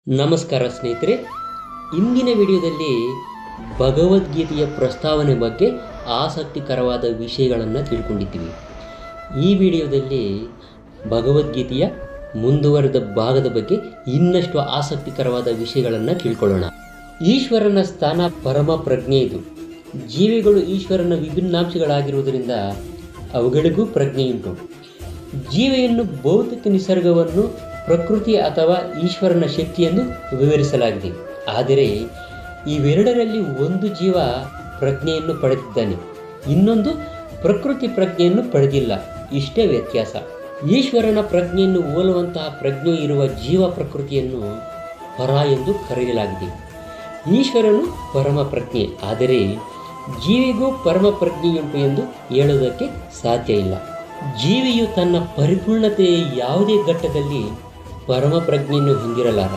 ನಮಸ್ಕಾರ ಸ್ನೇಹಿತರೆ, ಇಂದಿನ ವಿಡಿಯೋದಲ್ಲಿ ಭಗವದ್ಗೀತೆಯ ಪ್ರಸ್ತಾವನೆ ಬಗ್ಗೆ ಆಸಕ್ತಿಕರವಾದ ವಿಷಯಗಳನ್ನು ತಿಳ್ಕೊಂಡಿದ್ದೀವಿ. ಈ ವಿಡಿಯೋದಲ್ಲಿ ಭಗವದ್ಗೀತೆಯ ಮುಂದುವರೆದ ಭಾಗದ ಬಗ್ಗೆ ಇನ್ನಷ್ಟು ಆಸಕ್ತಿಕರವಾದ ವಿಷಯಗಳನ್ನು ತಿಳ್ಕೊಳ್ಳೋಣ. ಈಶ್ವರನ ಸ್ಥಾನ ಪರಮ ಪ್ರಜ್ಞೆ. ಇದು ಜೀವಿಗಳು ಈಶ್ವರನ ವಿಭಿನ್ನಾಂಶಗಳಾಗಿರುವುದರಿಂದ ಅವುಗಳಿಗೂ ಪ್ರಜ್ಞೆಯುಂಟು. ಜೀವಿಯನ್ನು ಭೌತಿಕ ನಿಸರ್ಗವನ್ನು, ಪ್ರಕೃತಿ ಅಥವಾ ಈಶ್ವರನ ಶಕ್ತಿಯೆಂದು ವಿವರಿಸಲಾಗಿದೆ. ಆದರೆ ಇವೆರಡರಲ್ಲಿ ಒಂದು ಜೀವ ಪ್ರಜ್ಞೆಯನ್ನು ಪಡೆದಿದ್ದಾನೆ, ಇನ್ನೊಂದು ಪ್ರಕೃತಿ ಪ್ರಜ್ಞೆಯನ್ನು ಪಡೆದಿಲ್ಲ. ಇಷ್ಟೇ ವ್ಯತ್ಯಾಸ. ಈಶ್ವರನ ಪ್ರಜ್ಞೆಯನ್ನು ಹೋಲುವಂತಹ ಪ್ರಜ್ಞೆ ಇರುವ ಜೀವ ಪ್ರಕೃತಿಯನ್ನು ಪರ ಎಂದು ಕರೆಯಲಾಗಿದೆ. ಈಶ್ವರನು ಪರಮ ಪ್ರಜ್ಞೆ, ಆದರೆ ಜೀವಿಗೂ ಪರಮ ಪ್ರಜ್ಞೆಯುಂಟು ಎಂದು ಹೇಳುವುದಕ್ಕೆ ಸಾಧ್ಯ ಇಲ್ಲ. ಜೀವಿಯು ತನ್ನ ಪರಿಪೂರ್ಣತೆಯ ಯಾವುದೇ ಘಟ್ಟದಲ್ಲಿ ಪರಮ ಪ್ರಜ್ಞೆಯನ್ನು ಹೊಂದಿರಲಾರ.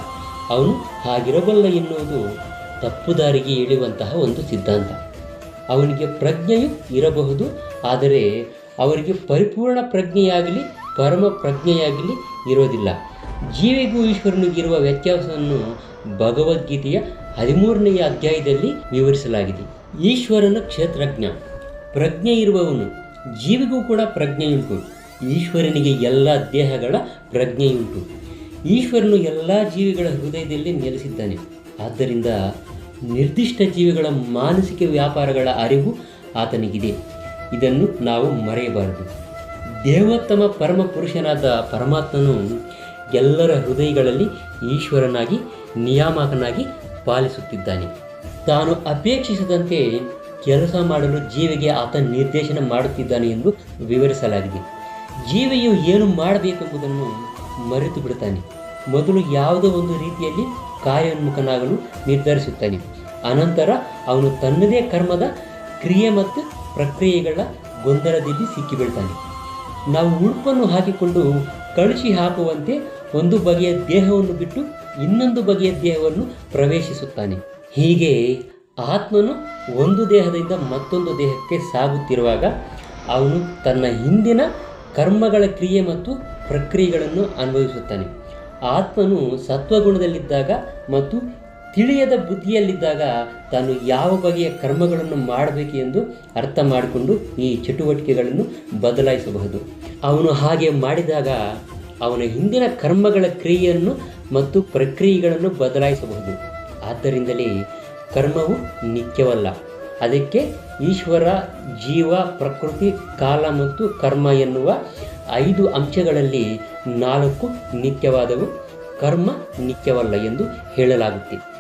ಅವನು ಹಾಗಿರಬಲ್ಲ ಎನ್ನುವುದು ತಪ್ಪುದಾರಿಗೆ ಎಳೆಯುವಂತಹ ಒಂದು ಸಿದ್ಧಾಂತ. ಅವನಿಗೆ ಪ್ರಜ್ಞೆಯು ಇರಬಹುದು, ಆದರೆ ಅವರಿಗೆ ಪರಿಪೂರ್ಣ ಪ್ರಜ್ಞೆಯಾಗಲಿ ಪರಮ ಪ್ರಜ್ಞೆಯಾಗಲಿ ಇರೋದಿಲ್ಲ. ಜೀವಿಗೂ ಈಶ್ವರನಿಗಿರುವ ವ್ಯತ್ಯಾಸವನ್ನು ಭಗವದ್ಗೀತೆಯ 13ನೇ ಅಧ್ಯಾಯದಲ್ಲಿ ವಿವರಿಸಲಾಗಿದೆ. ಈಶ್ವರನ ಕ್ಷೇತ್ರಜ್ಞ, ಪ್ರಜ್ಞೆ ಇರುವವನು. ಜೀವಿಗೂ ಕೂಡ ಪ್ರಜ್ಞೆಯುಂಟು. ಈಶ್ವರನಿಗೆ ಎಲ್ಲ ದೇಹಗಳ ಪ್ರಜ್ಞೆಯುಂಟು. ಈಶ್ವರನು ಎಲ್ಲ ಜೀವಿಗಳ ಹೃದಯದಲ್ಲಿ ನೆಲೆಸಿದ್ದಾನೆ. ಆದ್ದರಿಂದ ನಿರ್ದಿಷ್ಟ ಜೀವಿಗಳ ಮಾನಸಿಕ ವ್ಯಾಪಾರಗಳ ಅರಿವು ಆತನಿಗಿದೆ. ಇದನ್ನು ನಾವು ಮರೆಯಬಾರದು. ದೇವೋತ್ತಮ ಪರಮ ಪುರುಷನಾದ ಪರಮಾತ್ಮನು ಎಲ್ಲರ ಹೃದಯಗಳಲ್ಲಿ ಈಶ್ವರನಾಗಿ, ನಿಯಾಮಕನಾಗಿ ಪಾಲಿಸುತ್ತಿದ್ದಾನೆ. ತಾನು ಅಪೇಕ್ಷಿಸದಂತೆ ಕೆಲಸ ಮಾಡಲು ಜೀವಿಗೆ ಆತ ನಿರ್ದೇಶನ ಮಾಡುತ್ತಿದ್ದಾನೆ ಎಂದು ವಿವರಿಸಲಾಗಿದೆ. ಜೀವಿಯು ಏನು ಮಾಡಬೇಕೆಂಬುದನ್ನು ಮರೆತು ಬಿಡುತ್ತಾನೆ. ಮೊದಲು ಯಾವುದೋ ಒಂದು ರೀತಿಯಲ್ಲಿ ಕಾರ್ಯೋನ್ಮುಖನಾಗಲು ನಿರ್ಧರಿಸುತ್ತಾನೆ. ಅನಂತರ ಅವನು ತನ್ನದೇ ಕರ್ಮದ ಕ್ರಿಯೆ ಮತ್ತು ಪ್ರಕ್ರಿಯೆಗಳ ಗೊಂದಲದಲ್ಲಿ ಸಿಕ್ಕಿಬೀಳ್ತಾನೆ. ನಾವು ಉಡುಪನ್ನು ಹಾಕಿಕೊಂಡು ಕಳಚಿ ಹಾಕುವಂತೆ ಒಂದು ಬಗೆಯ ದೇಹವನ್ನು ಬಿಟ್ಟು ಇನ್ನೊಂದು ಬಗೆಯ ದೇಹವನ್ನು ಪ್ರವೇಶಿಸುತ್ತಾನೆ. ಹೀಗೆ ಆತ್ಮನು ಒಂದು ದೇಹದಿಂದ ಮತ್ತೊಂದು ದೇಹಕ್ಕೆ ಸಾಗುತ್ತಿರುವಾಗ ಅವನು ತನ್ನ ಹಿಂದಿನ ಕರ್ಮಗಳ ಕ್ರಿಯೆ ಮತ್ತು ಪ್ರಕ್ರಿಯೆಗಳನ್ನು ಅನುಭವಿಸುತ್ತಾನೆ. ಆತ್ಮನು ಸತ್ವಗುಣದಲ್ಲಿದ್ದಾಗ ಮತ್ತು ತಿಳಿಯದ ಬುದ್ಧಿಯಲ್ಲಿದ್ದಾಗ ತಾನು ಯಾವ ಬಗೆಯ ಕರ್ಮಗಳನ್ನು ಮಾಡಬೇಕು ಎಂದು ಅರ್ಥ ಮಾಡಿಕೊಂಡು ಈ ಚಟುವಟಿಕೆಗಳನ್ನು ಬದಲಾಯಿಸಬಹುದು. ಅವನು ಹಾಗೆ ಮಾಡಿದಾಗ ಅವನ ಹಿಂದಿನ ಕರ್ಮಗಳ ಕ್ರಿಯೆಯನ್ನು ಮತ್ತು ಪ್ರಕ್ರಿಯೆಗಳನ್ನು ಬದಲಾಯಿಸಬಹುದು. ಆದ್ದರಿಂದಲೇ ಕರ್ಮವು ನಿತ್ಯವಲ್ಲ. ಅದಕ್ಕೆ ಈಶ್ವರ, ಜೀವ, ಪ್ರಕೃತಿ, ಕಾಲ ಮತ್ತು ಕರ್ಮ ಎನ್ನುವ 5 ಅಂಶಗಳಲ್ಲಿ 4 ನಿತ್ಯವಾದವು, ಕರ್ಮ ನಿತ್ಯವಲ್ಲ ಎಂದು ಹೇಳಲಾಗುತ್ತೆ.